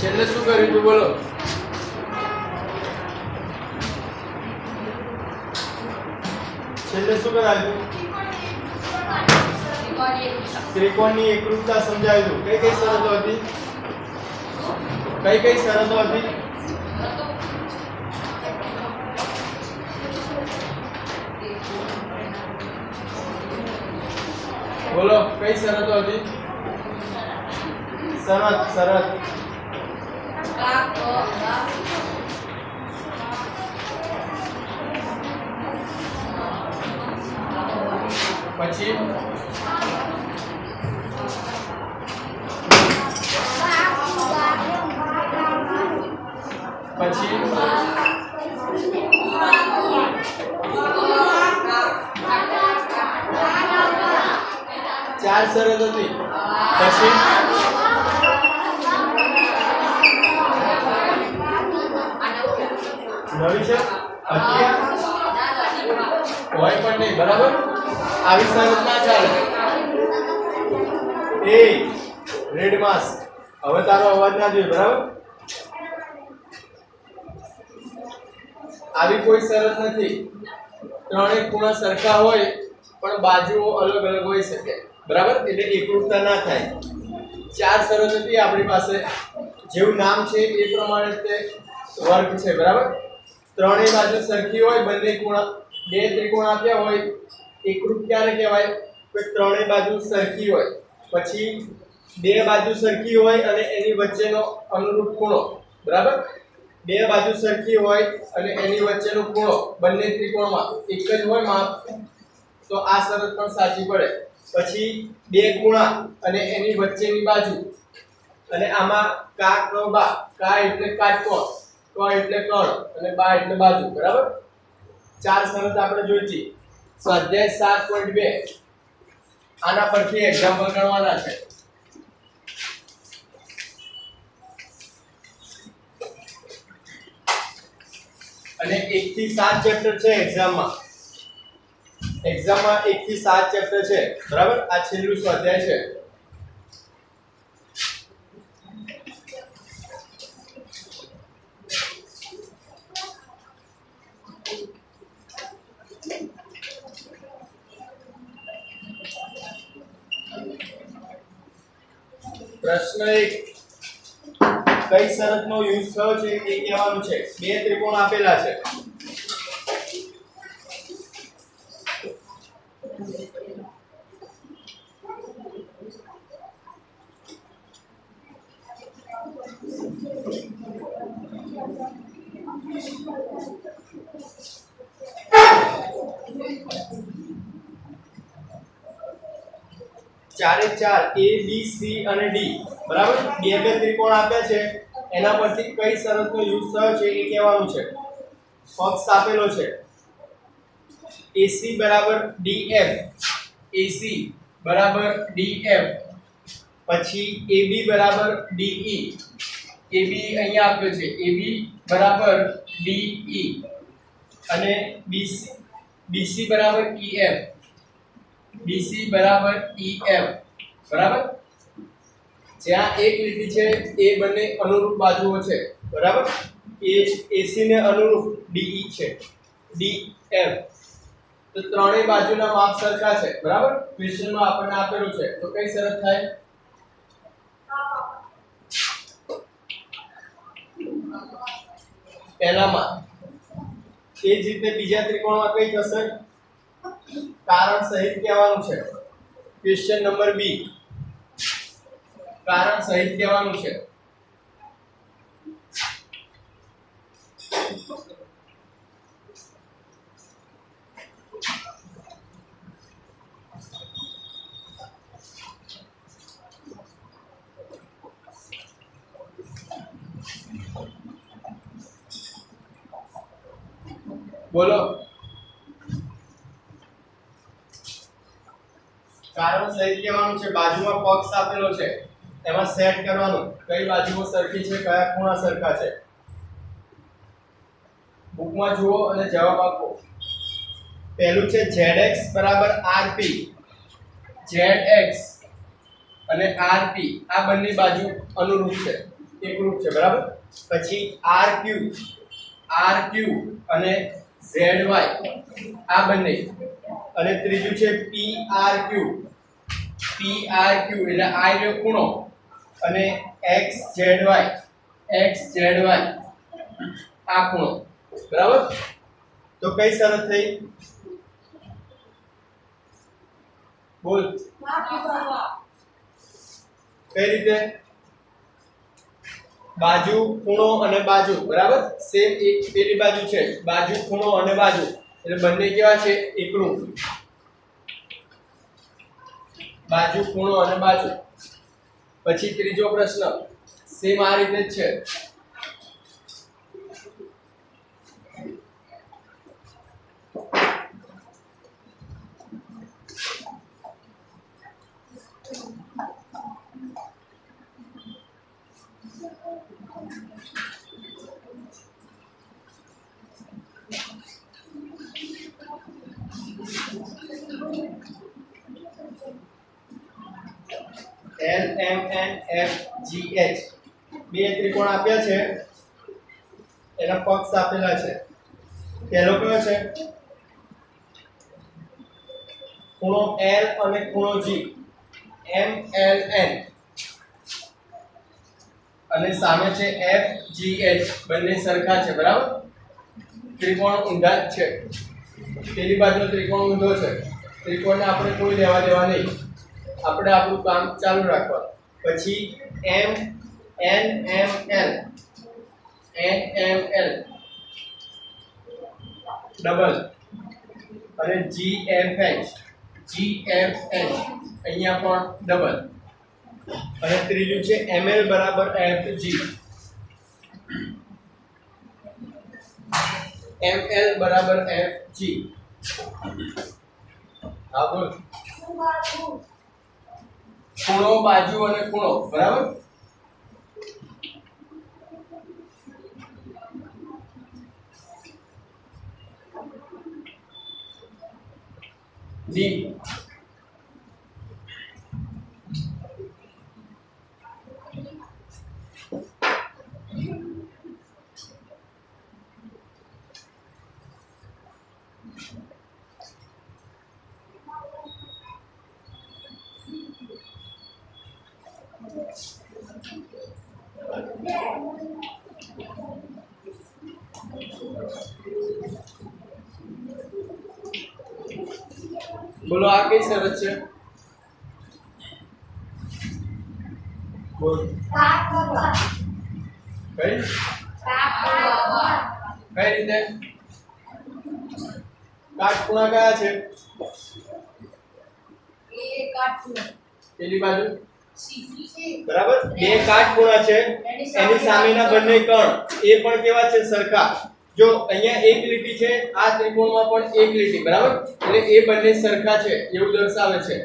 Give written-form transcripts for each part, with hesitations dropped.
છેલ્લે શું કર્યું તું બોલો? છેલ્લે શું કરાયું? ત્રિકોણની એકરૂપતા સમજાવ્યું. કઈ કઈ શરતો હતી? કઈ કઈ શરતો હતી? બોલો, કઈ શરતો હતી? શરત શરત પછી પછી ચાર શરત હતી. પછી નવી છે કોઈ પણ નહીં. બરાબર, આવી શરત ના ચાલે. એ રેડ માસ, હવે તારો અવાજ ના જોઈએ. બરાબર, આવી કોઈ શરત નથી. ત્રણેય ખૂણા સરખા હોય પણ બાજુઓ અલગ અલગ હોઈ શકે. બરાબર, એટલે એકરૂપતા ના થાય. ચાર શરત હતી આપણી પાસે. જેવું નામ છે એ પ્રમાણે તે વર્ગ છે. બરાબર, ત્રણેય બાજુ સરખી હોય, બંને ખૂણા બે ત્રિકોણ આપ્યા હોય, એકરૂપ ક્યારે કહેવાય? કે ત્રણેય બાજુ સરખી હોય, પછી બે બાજુ સરખી હોય અને એની વચ્ચેનો અનુરૂપ ખૂણો. બરાબર, બે બાજુ સરખી હોય અને એની વચ્ચેનો ખૂણો બંને ત્રિકોણમાં એક જ હોય માપ, તો આ શરત પણ સાચી પડે. પછી બે ખૂણા અને એની વચ્ચેની બાજુ, અને આમાં કા ક બા. કા એટલે કાટકોણ, ક એટલે કણ અને બા એટલે બાજુ. બરાબર, ચાર શરત આપણે જોઈતી. સ્વાધ્યાય 7.2 આના પરથી એક્ઝામ્પલ ગણવાના છે. અને 1 થી 7 ચેપ્ટર છે એક્ઝામમાં. 1 થી 7 ચેપ્ટર છે. બરાબર, આ છેલ્લું સ્વાધ્યાય છે. પ્રશ્ન 1, કઈ શરતનો યુઝ થયો છે એ કહેવાનું છે. બે ત્રિકોણ આપેલા છે. ચારે ચાર A B C અને D. બરાબર, બે બે ત્રિકોણ આપ્યા છે. એના પરથી કઈ શરતનો યુઝ થયો છે એ કહેવાનું છે. પક્ષ આપેલો છે AC બરાબર DF, AC બરાબર DF, પછી AB બરાબર DE, AB અહીંયા આપ્યો છે, AB બરાબર DE, અને BC બરાબર EF, BC બરાબર EF. બરાબર, જ્યાં એક લીટી છે એ બંને અનુરૂપ બાજુઓ છે. બરાબર, AC ને અનુરૂપ DE છે, DF. તો ત્રણેય બાજુના માપ સરખા છે. બરાબર, ક્વેશ્ચનમાં આપણને આપેલું છે. તો કઈ શરત થાય? પહેલામાં. એ જ રીતે બીજા ત્રિકોણમાં કઈ થશે? કારણ સહિત કહેવાનું છે. ક્વેશ્ચન નંબર બી, કારણ સહિત કહેવાનું છે. બોલો, કારણ સહિત કહેવાનું છે. બાજુમાં પક્ષ આપેલો છે, એમાં સેટ કરવાનું કઈ બાજુઓ સરખી છે, કયા ખૂણા સરખા છે. બુકમાં જુઓ અને જવાબ આપો. પહેલું છે zx બરાબર rp. zx અને rp આ બંને બાજુ અનુરૂપ છે. એકરૂપ છે બરાબર. પછી RQ અને ZY આ બંને, અને ત્રીજું છે PRQ એટલે આ રહ્યો ખૂણો, અને XZY આ ખૂણો બરાબર. તો કઈ શરત થઈ? બોલ કઈ રીતે? બાજુ ખૂણો અને બાજુ બરાબર સેમ એક પેલી બાજુ છે, બાજુ ખૂણો અને બાજુ એટલે બંને કેવા છે? એકરૂપ. બાજુ ખૂણો અને બાજુ. પછી ત્રીજો પ્રશ્ન સેમ આ રીતે જ છે. LMNFGH બે ત્રિકોણ આપ્યા છે, એના પક્ષ આપેલા છે. પહેલો કયો છે? ખૂણો L અને ખૂણો G, MLN, અને સામે છે FGH. બંને સરખા છે બરાબર. ત્રિકોણ ઊંધા જ છે. પેલી બાજુનો ત્રિકોણ ઊંધો છે. ત્રિકોણને આપણે કોઈ લેવા દેવા નહીં, આપણે આપણું કામ ચાલુ રાખવાનું. પછી NML ડબલ, અને GFH અહીંયા પણ ડબલ, અને ત્રીજું છે ML બરાબર FG, ML બરાબર FG. હા બોલ. ખૂણો, બાજુ અને ખૂણો બરાબર. ડી બોલો આ કઈ શરત છે? બોલ કઈ કઈ રીતે? કાટખૂણા કયા છે? પેલી બાજુ બરાબર. બે કાટખૂણા છે, એની સામેના બંને કણ એ પણ કેવા છે? સરખા. જો અહીંયા એક લીટી છે, આ ત્રિકોણમાં પણ એક લીટી બરાબર, એટલે એ બંને સરખા છે એવું દર્શાવે છે.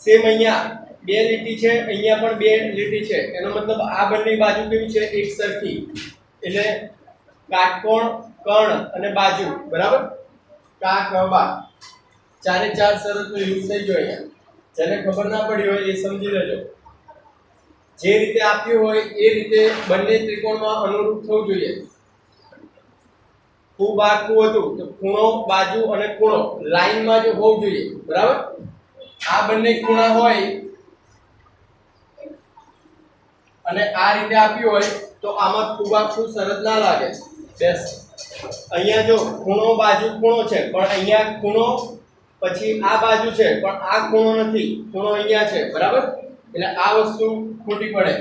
સેમ અહીંયા બે લીટી છે, અહીંયા પણ બે લીટી છે, એનો મતલબ આ બંને બાજુ કેવી છે? એક સરખી. એટલે કાટકોણ, કણ અને બાજુ બરાબર. કાકબા ચારે ચાર શરતનો યુઝ થઈ ગયો અહીંયા. જેને ખબર ના પડી હોય એ સમજી લેજો. જે રીતે આપ્યું હોય એ રીતે બંને ત્રિકોણમાં અનુરૂપ થવું જોઈએ. ખૂબ આખું હતું તો ખૂણો, બાજુ અને ખૂણો લાઈનમાં જો હોવું જોઈએ બરાબર. આ બંને ખૂણા હોય અને આ રીતે આપ્યું હોય તો આમાં ખૂબ આખું શરત ના લાગે. બેસ અહીંયા જો ખૂણો, બાજુ, ખૂણો છે, પણ અહીંયા ખૂણો, પછી આ બાજુ છે પણ આ ખૂણો નથી, ખૂણો અહીંયા છે બરાબર. એટલે આ વસ્તુ ખોટી પડે.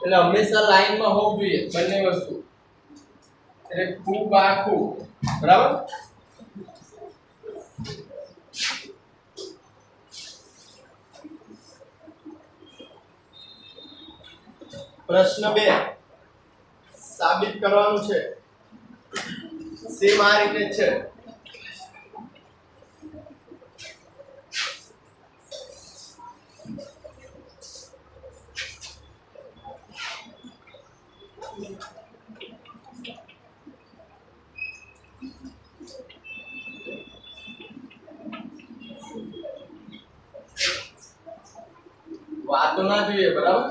એટલે હંમેશા લાઈનમાં હોવું જોઈએ બંને વસ્તુ. એટલે ખૂબ આખું બરાબર. પ્રશ્ન 2 સાબિત કરવાનું છે. સેમ આ રીતે છે. વાતો ના જોઈએ બરાબર.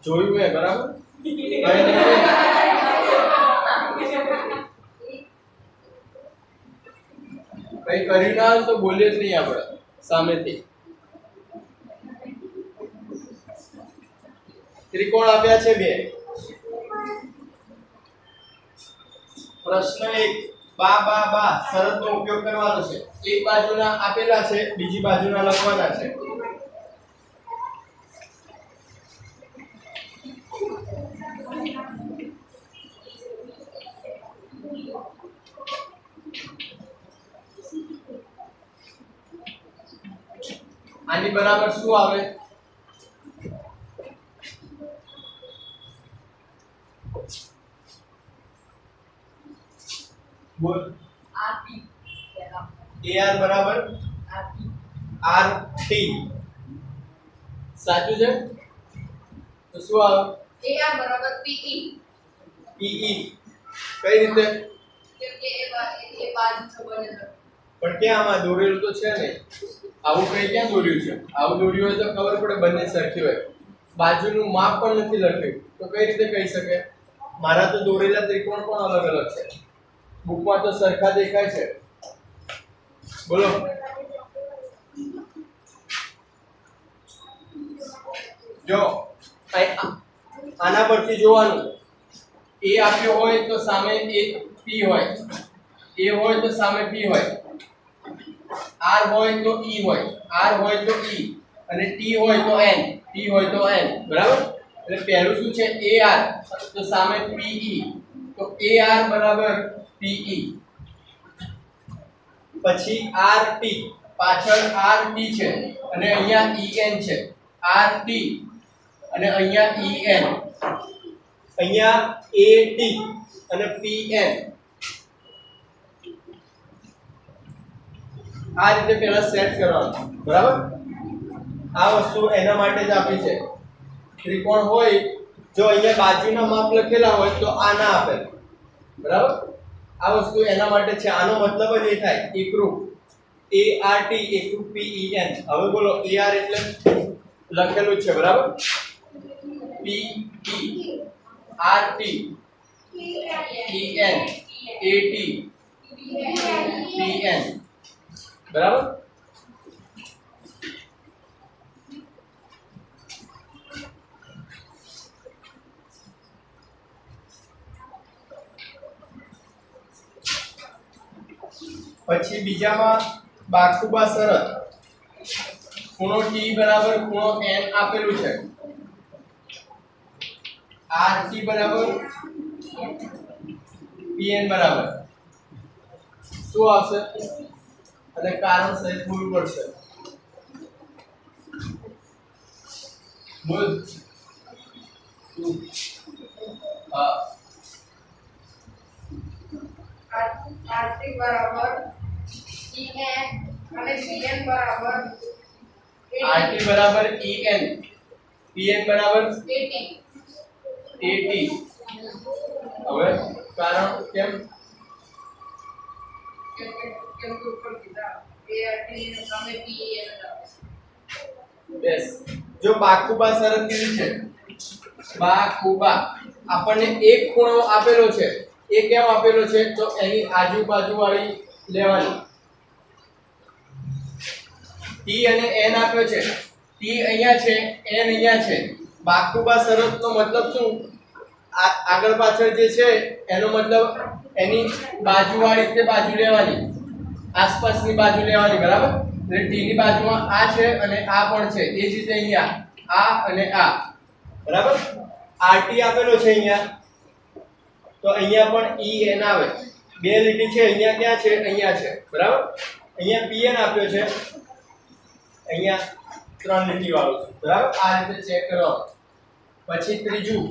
જોયું હે બરાબર કઈ નહીં કઈ કર્યું ના તો બોલીએ જ નહીં આપણે સામેથી ત્રિકોણ આપ્યા છે બે પ્રશ્ન 1 બા બા બા શરતનો ઉપયોગ કરવાનો છે એક બાજુના આપેલા છે બીજી બાજુના લખવાના છે આની બરાબર શું આવે બોલ AR બરાબર RT સાચું છે તો શું આવે AR બરાબર PE PE કઈ રીતે કેમ કે એ બાજુ સંબંધ પણ ક્યાં આમાં દોરેલું તો છે ને આવું કઈ ક્યાં દોર્યું છે આવું દોર્યું હોય તો ખબર પડે બંને સરખી હોય બાજુનું માપ પણ નથી લખ્યું તો કઈ રીતે કહી શકે મારા તો દોરેલા ત્રિકોણ પણ અલગ અલગ છે બુકમાં તો સરખા દેખાય છે બોલો જો આના પરથી જોવાનું A આપ્યો હોય તો સામે P હોય A હોય તો સામે P હોય R હોય તો E હોય R હોય તો E અને T હોય તો N T હોય તો N બરાબર એટલે પહેલું શું છે AR તો સામે PE તો AR બરાબર PE પછી RT પાછળ RT છે અને અહીંયા EN છે RT અને અહીંયા EN અહીંયા AT અને PN આ રીતે પહેલા સેટ કરવાનું બરાબર આ વસ્તુ એના માટે જ આપી છે ત્રિકોણ હોય જો અહીંયા બાજુના માપ લખેલા હોય તો આ ના આપે બરાબર આ વસ્તુ એના માટે છે આનો મતલબ જ એ થાય એકરૂપ ART એકરૂપ PEN હવે બોલો AR એટલે લખેલું છે બરાબર PE RT EN AT PN બરાબર પછી બીજામાં બાકુબા શરત ખૂણો T બરાબર ખૂણો N આપેલું છે RT બરાબર PN બરાબર શું આવશે અને કારણ સહિત ભૂલ પડશે બોલ RT બરાબર EN અને PN બરાબર RT બરાબર EN PN બરાબર AT હવે કારણ કેમ કેમ કે ઉપર કીધા ART ને સામે PEN બેસ જો બાકુબા શરત કેવી છે બાકુબા આપણને એક ખૂણો આપેલો છે એ કેમ આપેલો છે તો એની આજુબાજુ વાળી લેવાની T અને N આપ્યો છે T અહીંયા છે N અહીંયા છે બાકુબા શરતનો મતલબ શું આગળ પાછળ જે છે એનો મતલબ એની બાજુવાળી તે બાજુ લેવાની આસપાસની બાજુ લેવાની બરાબર એટલે T ની બાજુમાં આ છે અને આ પણ છે એ જ રીતે અહીંયા આ અને આ બરાબર RT આપેલો છે અહીંયા તો અહીંયા પણ EN આવે બે લીટી છે અહીંયા ક્યાં છે અહીંયા છે બરાબર અહીંયા PN આપ્યો છે અહીંયા ત્રણ લીટી વાળું છે બરાબર આ રીતે ચેક કરો પછી ત્રીજું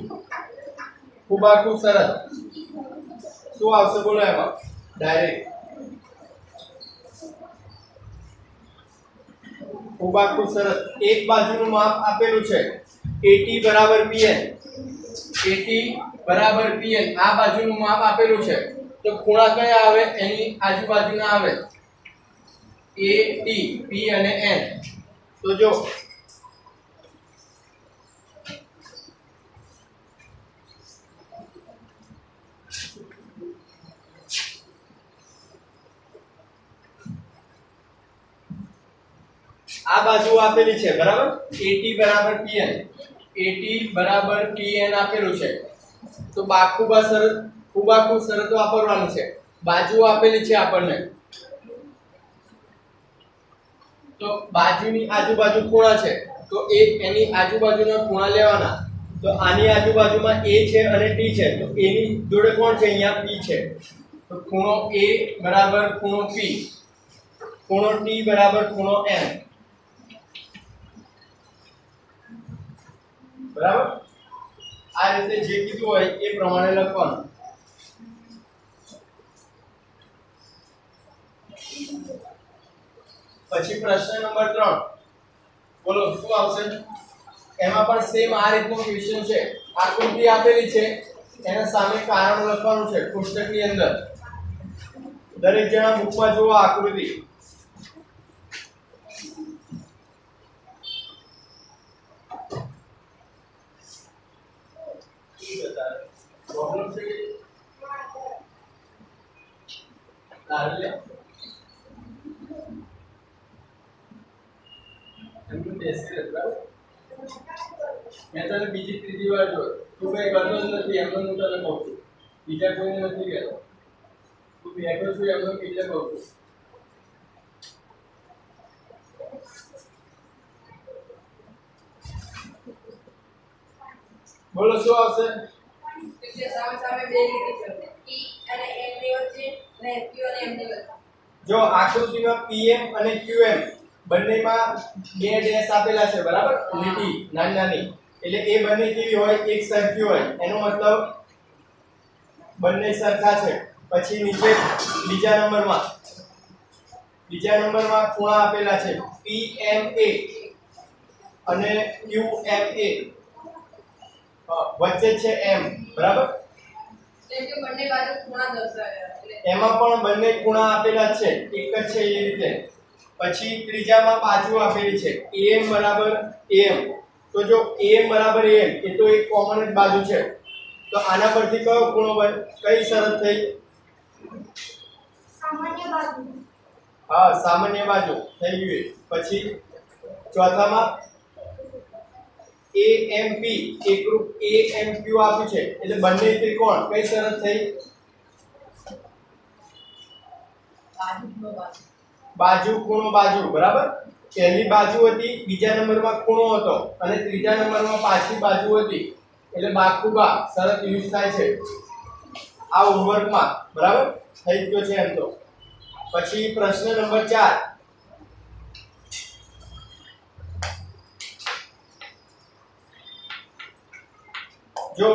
કુબાકુ શરત શું આવશે બોલો એમાં ડાયરેક્ટ કુબાકુ શરત એક બાજુનું માપ આપેલું છે AT બરાબર PN AT બરાબર PN આ બાજુનું માપ આપેલું છે તો ખૂણા કયા આવે એની આજુબાજુના આવે AT P અને N તો જો બાજુ આપેલી છે બરાબર, AT બરાબર PN, AT બરાબર PN આપેલું છે, તો બાખુબા શરત ખૂબાખૂબ શરત વાપરવાની છે. બાજુ આપેલી છે આપણને, તો બાજુની આજુબાજુ ખૂણા છે, તો એની આજુબાજુના ખૂણા લેવાના. તો આની આજુબાજુમાં A છે અને T છે, તો A ની જોડે કોણ છે? અહીંયા P છે, તો ખૂણો A બરાબર ખૂણો P, ખૂણો T બરાબર ખૂણો M. બરાબર, આ રીતે જે કીધું હોય એ પ્રમાણે લખવાનું. પછી પ્રશ્ન નંબર 3, બોલો શું આવશે? એમાં પણ સેમ આ રીતનો ક્વેશ્ચન છે. આકૃતિ આપેલી છે, એના સામે કારણ લખવાનું છે કોષ્ટકની અંદર. દરેક જણા બુકમાં જુઓ આકૃતિ. પ્રોબ્લેમ છે કે તારે એમનું બેસી રહે બરાબર. મેં તને બીજી ત્રીજી વાર જોયો, તું કઈ કરતો જ નથી એમનો હું તને કહું છું, બીજા કોઈને નથી કહેતો. તું બેઠો છું એમનો એટલે કહું છું. બોલો શું આવશે? એટલે સામે સામે બે લીટી છે, P અને M ની વચ્ચે અને Q અને M ની વચ્ચે. જો આકૃતિમાં PM અને QM બંનેમાં બે ડેશ આપેલા છે બરાબર, લીટી નાની નાની, એટલે એ બંને કેવી હોય? એક સરખી હોય, એનો મતલબ બંને સરખા છે. પછી નીચે બીજા નંબરમાં ખૂણા આપેલા છે PMA અને QMA, વચ્ચે છે M બરાબર. એટલે કે બંને બાજુ ખૂણા દર્શાવ્યા, એટલે એમાં પણ બંને ખૂણા આપેલા છે, એક જ છે એ રીતે. પછી ત્રીજામાં બાજુ આપેલી છે AM બરાબર AM, તો જો AM બરાબર AM એ તો એક કોમન જ બાજુ છે, તો આના પરથી કયો ખૂણો બને? કઈ શરત થઈ? સામાન્ય બાજુ. હા, સામાન્ય બાજુ થઈ ગયું. પછી ચોથામાં AMP એકરૂપ AMQ આપ્યું છે, એટલે બંને ત્રિકોણ કઈ શરત થઈ? બાજુ ખૂણો બાજુ બરાબર. પહેલી બાજુ હતી, બીજા નંબરમાં ખૂણો હતો અને ત્રીજા નંબરમાં પાછી બાજુ હતી, એટલે બાખુબા શરત યુઝ થાય છે આ હોમવર્કમાં બરાબર. થઈ ગયો છે એમ તો. પછી પ્રશ્ન નંબર 4, જો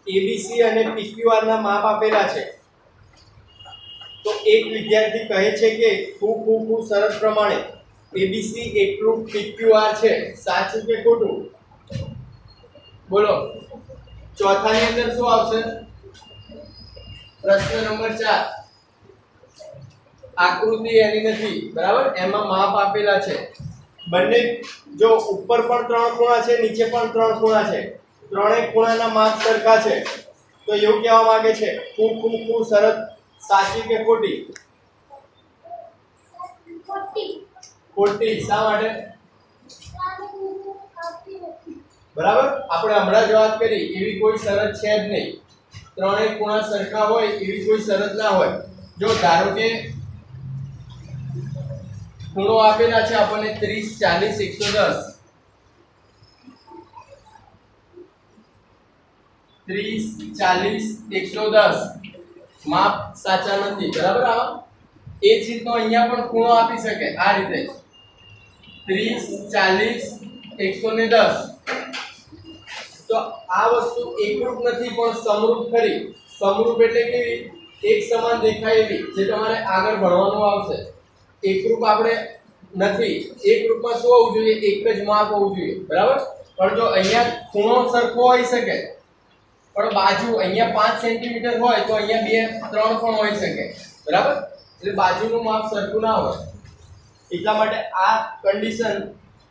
ABC અને PQR ના માપ આપેલા છે, તો એક વિદ્યાર્થી કહે છે કે ખૂબ શરત પ્રમાણે ABC એકરૂપ PQR છે, સાચું કે ખોટું? બોલો. ચોથાની અંદર શું આવશે? પ્રશ્ન નંબર 4, આકૃતિ એની નથી બરાબર, એમાં માપ આપેલા છે. બંને જો ઉપર પણ 3 ખૂણા છે, નીચે પણ 3 ખૂણા છે, ત્રણેય ખૂણાના માપ સરખા છે, તો એવું કહેવા માંગે છે ખૂબ શરત સાચી કે ખોટી? ખોટી. શા માટે? બરાબર, આપણે હમણાં જ વાત કરી એવી કોઈ શરત છે જ નહીં. ત્રણેય ખૂણા સરખા હોય એવી કોઈ શરત ના હોય. જો ધારો કે ખૂણો આપેલા છે આપણને 30 40 110, 30 40 110 માપ સાચા નથી બરાબર. આવા એ જ રીતનો અહીંયા પણ ખૂણો આપી શકે આ રીતે 30 40 110, તો આ વસ્તુ એકરૂપ નથી પણ સમરૂપ ખરી. સમરૂપ એટલે કેવી? એક સમાન દેખાય એવી, જે તમારે આગળ ભણવાનું આવશે. એકરૂપ આપણે નથી. એકરૂપમાં શું હોવું જોઈએ? એક જ માપ હોવું જોઈએ બરાબર. પણ જો અહીંયા ખૂણો સરખો હોઈ શકે, પણ બાજુ અહીંયા 5 સેન્ટીમીટર હોય તો અહીંયા 2 3 પણ હોઈ શકે બરાબર. એટલે બાજુનું માપ સરખું ના હોય, એટલા માટે આ કન્ડિશન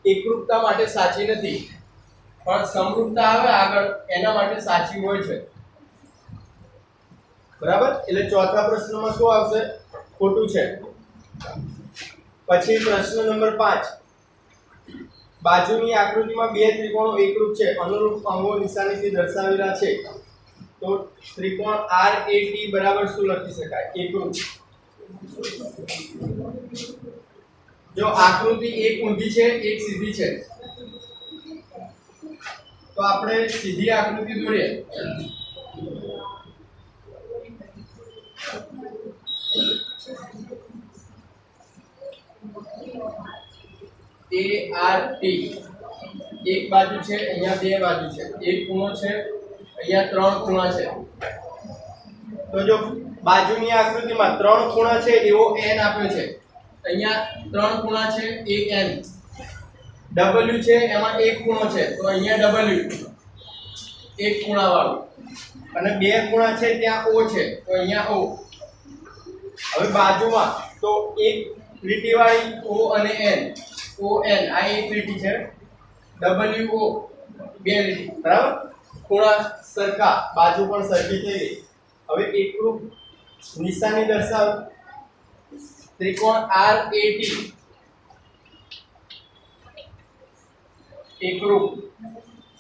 એકરૂપતા માટે સાચી નથી, પણ સમરૂપતા આવે આગળ એના માટે સાચી હોય છે બરાબર. એટલે ચોથા પ્રશ્નમાં શું આવશે? ખોટું છે. પછી પ્રશ્ન નંબર 5, બાજુની આકૃતિમાં બે ત્રિકોણો એકરૂપ છે, અનુરૂપ અંગો નિશાનીથી દર્શાવેલા છે, તો ત્રિકોણ RAT બરાબર શું લખી શકાય? એકરૂપ. જો આકૃતિ એક ઊંધી છે, એક સીધી છે, તો આપણે સીધી આકૃતિ દોરીએ. ART એક બાજુ છે, અહીંયા બે બાજુ છે, એક ખૂણો છે, અહીંયા ત્રણ ખૂણા છે. તો જો બાજુની આકૃતિમાં ત્રણ ખૂણા છે એવો n આપ્યો છે, અહીંયા ત્રણ ખૂણા છે, એક n. W છે એમાં એક ખૂણો છે, તો અહીંયા W એક ખૂણા વાળો, અને બે ખૂણા છે ત્યાં O છે, તો અહીંયા O. હવે બાજુમાં તો એક લીટીવાળી O અને n, ON આ એક લીટી છે, WO બે લીટી, બરાબર. ખૂણા સરખા, બાજુ પણ સરખી થઈ ગઈ. હવે એકરૂપ નિશાની દર્શાવ. ત્રિકોણ RAT એકરૂપ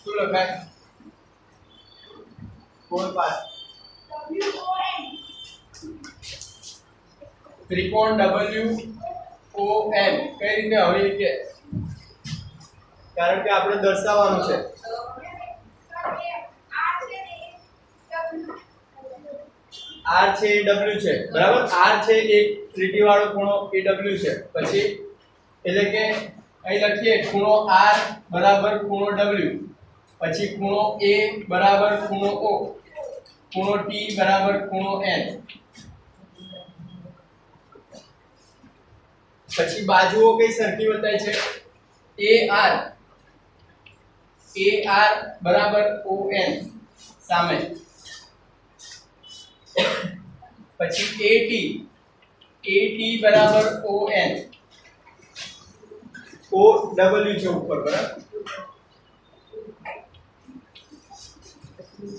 શું લખાય? કોણ પાસ? ત્રિકોણ WON કઈ રીતે? હવે કે કારણ કે આપણે દર્શાવવાનું છે. R છે એ W છે, બરાબર. R છે એક લીટી વાળો ખૂણો એ W છે. પછી એટલે કે અહીં લખીએ ખૂણો R બરાબર ખૂણો W, પછી ખૂણો A બરાબર ખૂણો O, ખૂણો T બરાબર ખૂણો N. પછી બાજુઓ કઈ સરખી બતાય છે? AR બરાબર ON સામે. પછી AT બરાબર ON, OW છે ઉપર, બરાબર.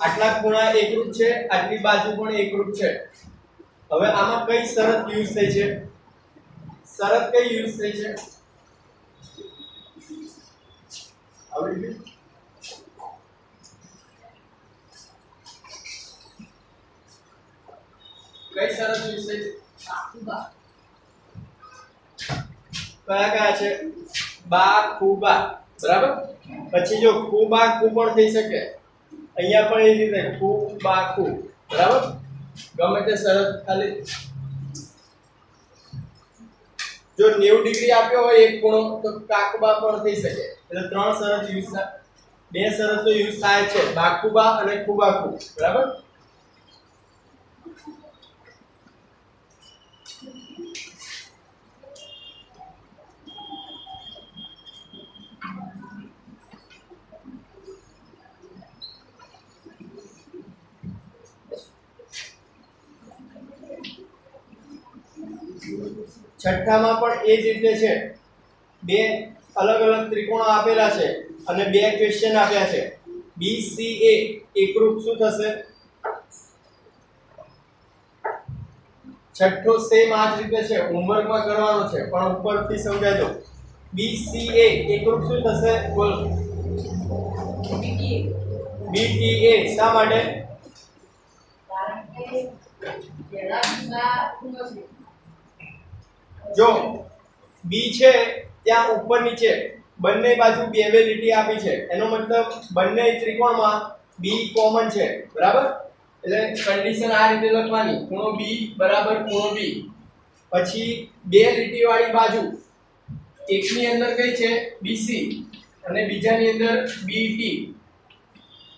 આટલા ખૂણા એકરૂપ છે, આટલી બાજુ પણ એકરૂપ છે. હવે આમાં કઈ શરત યુઝ થઈ છે? શરત કઈ યુઝ થઈ છે? આવડી ગયું? કઈ શરત યુઝ થઈ છે? કયા કયા છે? બા ખૂબા, બરાબર. પછી જો ખૂબા ખૂ પણ થઈ શકે, અહીંયા પણ એ રીતે ખૂબા ખૂ, બરાબર. ગમે તે શરત ખાલી. જો 90 ડિગ્રી આપ્યો હોય એક ખૂણો તો કાકબા પણ થઈ શકે. એટલે ત્રણ શરત યુઝ થાય, બે શરતો યુઝ થાય છે, બાકુબા અને ખૂબાકુ, બરાબર. છઠ્ઠામાં પણ એ જ રીતે છે. બે અલગ અલગ ત્રિકોણો આપેલા છે અને બે ક્વેશ્ચન આપ્યા છે. BCA એકરૂપ શું થશે? છઠ્ઠો સેમ આ જ રીતે છે, હોમવર્કમાં કરવાનો છે પણ ઉપરથી સમજાઈ દો. BCA એકરૂપ શું થશે? બોલો. BTA શા માટે? કારણ કે પહેલા બીના ખૂણો છે. જો B છે ત્યાં ઉપર નીચે બંને બાજુ બે બે લીટી આપી છે, એનો મતલબ બંને ત્રિકોણમાં B કોમન છે, બરાબર. એટલે કન્ડિશન આ રીતે લખવાની, ખૂણો B બરાબર ખૂણો B. પછી બે લીટી વાળી બાજુ, એકની અંદર કઈ છે? BC અને બીજાની અંદર BT.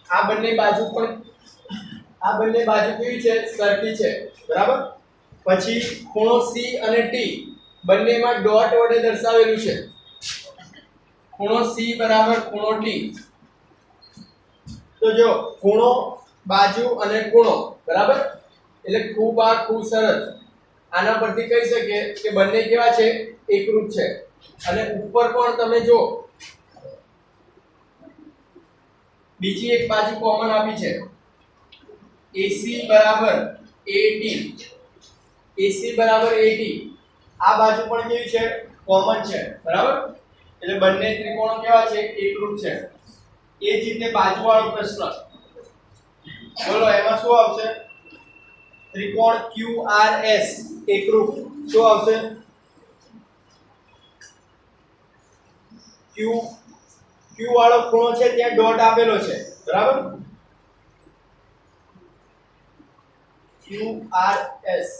આ બંને બાજુ કેવી છે? સરખી છે, બરાબર. પછી ખૂણો C અને T બંનેમાં ડોટ વડે દર્શાવેલું છે. ખૂણો C બરાબર ખૂણો T. તો જો ખૂણો, બાજુ અને ખૂણો, બરાબર. એટલે ખૂબ આ ખૂબ સરસ. આના પરથી કહી શકીએ કે બંને કેવા છે? એકરૂપ છે. અને ઉપર પણ તમે જો બીજી એક બાજુ કોમન આપી છે, AC બરાબર AT. AC બરાબર AT. આ બાજુ પણ કેવી છે? કોમન છે, બરાબર. એટલે બંને ત્રિકોણો કેવા છે એકરૂપ છે એ જ રીતે બાજુવાળો પ્રશ્ન બોલો એમાં શું આવશે ત્રિકોણ QRS એકરૂપ શું આવશે Q વાળો ખૂણો છે ત્યાં ડોટ આપેલો છે બરાબર QRS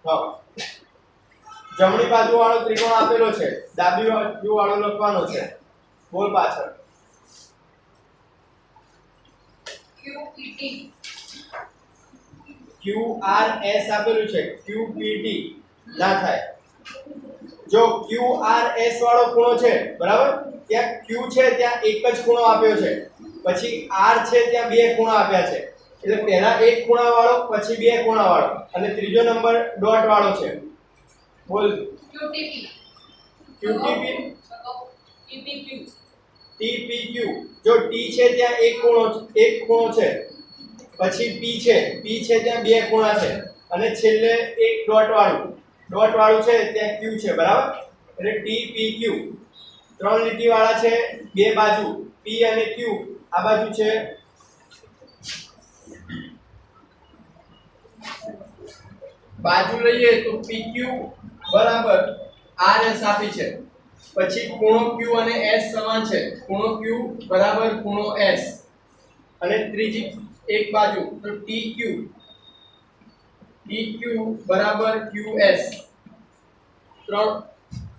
હા જમણી બાજુ વાળો ત્રિકોણ આપેલો છે ડાબી બાજુ વાળો લખવાનો છે બોલ પાછળ QPT QRS આપેલું છે QPT ના થાય જો QRS વાળો ખૂણો છે બરાબર ત્યાં Q છે ત્યાં એક જ ખૂણો આપ્યો છે પછી R છે ત્યાં બે ખૂણા આપ્યા છે એટલે પહેલા એક ખૂણા વાળો પછી બે ખૂણા વાળો અને ત્રીજો નંબર ડોટ વાળો છે બોલ QTP QTP TPQ TPQ જો T છે ત્યાં એક ખૂણો છે પછી P છે ત્યાં બે ખૂણા છે અને છેલ્લે એક ડોટ વાળું છે ત્યાં Q છે બરાબર એટલે TPQ ત્રણ લીટી વાળા છે બે બાજુ P અને Q આ બાજુ છે બાજુ લઈએ તો PQ બરાબર RS આપી છે પછી ખૂણો Q અને S સમાન છે ખૂણો Q બરાબર ખૂણો S અને ત્રીજી એક બાજુ તો TQ બરાબર QS ત્રણ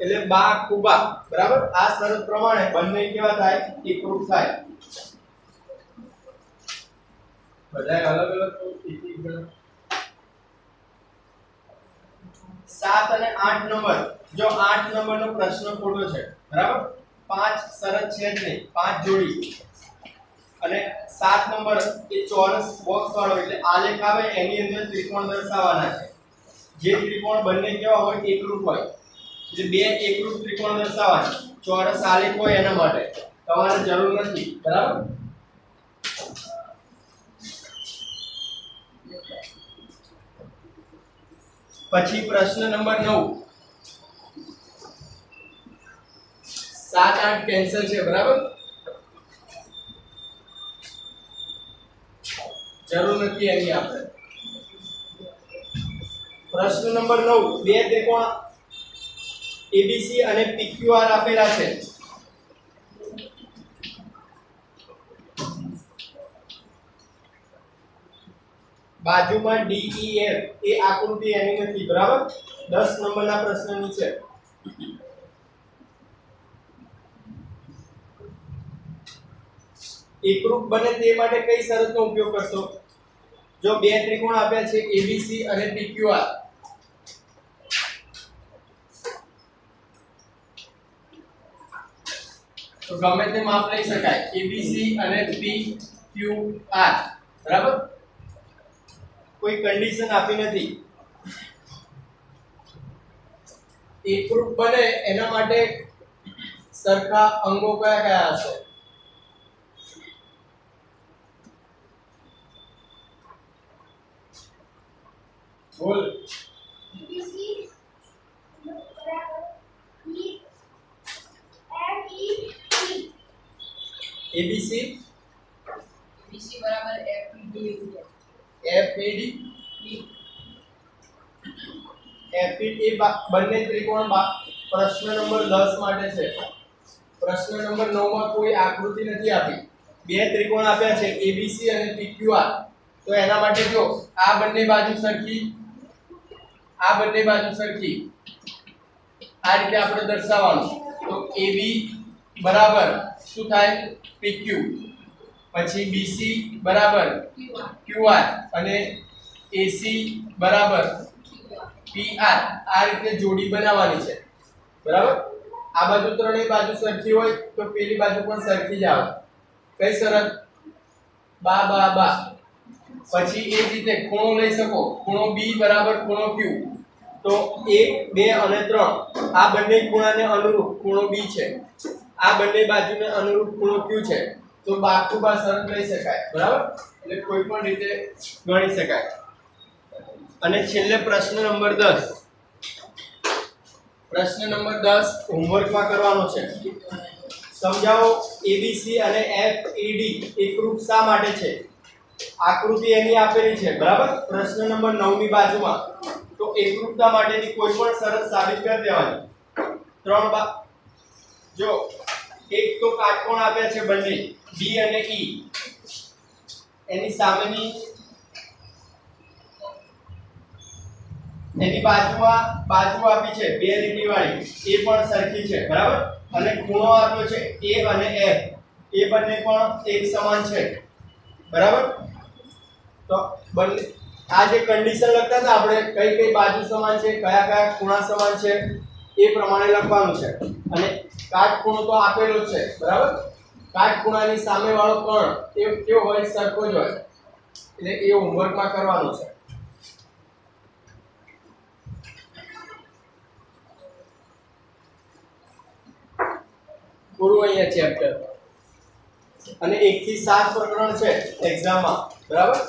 એટલે બા કુબા બરાબર આ શરત પ્રમાણે બંને કેવા થાય એકરૂપ થાય બધાય અલગ અલગ તો એક ગણ 7 અને 8 નંબર જો 8 નંબરનો પ્રશ્ન ખોટો છે બરાબર 5 શરત છે જ નહીં 5 જોડી અને 7 નંબર એ ચોરસ બોક્સ વાળો એટલે આલેખ આવે એની અંદર ત્રિકોણ દર્શાવવાના છે જે ત્રિકોણ બંને કેવા હોય એકરૂપ હોય એટલે બે એકરૂપ ત્રિકોણ દર્શાવવાના ચોરસ આલેખ હોય એના માટે તમારે જરૂર નથી બરાબર પછી પ્રશ્ન નંબર 9 7 8 કેન્સલ છે બરાબર જરૂર નથી એની આપણે પ્રશ્ન નંબર 9 બે ત્રિકોણ ABC અને PQR આપેલા છે બાજુમાં DEF એ આકૃતિ એની નથી બરાબર 10 નંબરના પ્રશ્નની છે એકરૂપ બને તે માટે કઈ શરતનો ઉપયોગ કરશો જો બે ત્રિકોણ આપ્યા છે ABC અને PQR તો ગમે તે માપ લઈ શકાય ABC અને PQR બરાબર કોઈ કન્ડિશન આપી નથી એકરૂપ બને એના માટે સરખા અંગો કયા કયા હશે બોલ ABC બરાબર FED એ બંને ત્રિકોણ પ્રશ્ન નંબર 10 માટે છે પ્રશ્ન નંબર 9 માં કોઈ આકૃતિ નથી આપી બે ત્રિકોણ આપ્યા છે ABC અને PQR તો એના માટે જો આ બંને બાજુ સરખી આ બંને બાજુ સરખી આ રીતે આપણે દર્શાવવાનું તો AB બરાબર શું થાય PQ પછી BC બરાબર QR અને AC બરાબર PR આ રીતે જોડી બનાવવાની છે બરાબર આ બાજુ ત્રણેય બાજુ સરખી હોય તો પેલી બાજુ પણ સરખી જ આવે કઈ શરત બા બા બા પછી એ જ રીતે ખૂણો લઈ શકો ખૂણો B બરાબર ખૂણો Q તો 1 2 અને 3 આ બંને ખૂણાને અનુરૂપ ખૂણો B છે આ બંને બાજુને અનુરૂપ ખૂણો Q છે તો બાકુબા શરત લઈ શકાય બરાબર એટલે કોઈ પણ રીતે ગણી શકાય અને છેલ્લે પ્રશ્ન નંબર 10 પ્રશ્ન નંબર 10 હોમવર્કમાં કરવાનો છે. સમજાવો એબીસી અને એફઈડી એકરૂપ શા માટે છે? આકૃતિ એની આપેલી છે બરાબર પ્રશ્ન નંબર 9 ની બાજુમાં. તો એકરૂપતા માટેની કોઈ પણ શરત સાબિત કરી દેવાની. જો એક તો કાટકોણ આપ્યા છે બંને બી અને ઈ, એની સામેની એની બાજુમાં બાજુ આપી છે બે લીટી વાળી, એ પણ સરખી છે બરાબર, અને ખૂણો આપ્યો છે એ અને એફ, એ બંને પણ એક સમાન છે બરાબર. તો બંને આ જે કન્ડિશન લખતા હતા આપણે કઈ કઈ બાજુ સમાન છે, કયા કયા ખૂણા સમાન છે એ પ્રમાણે લખવાનું છે. અને કાટખૂણો તો આપેલો જ છે બરાબર. કાટખૂણાની સામે વાળો કોણ એ કેવો હોય? સરખો જ હોય. એટલે એ હોમવર્કમાં કરવાનું છે. પૂરું અહીંયા ચેપ્ટર. અને 1 થી 7 પ્રકરણ છે એક્ઝામમાં બરાબર.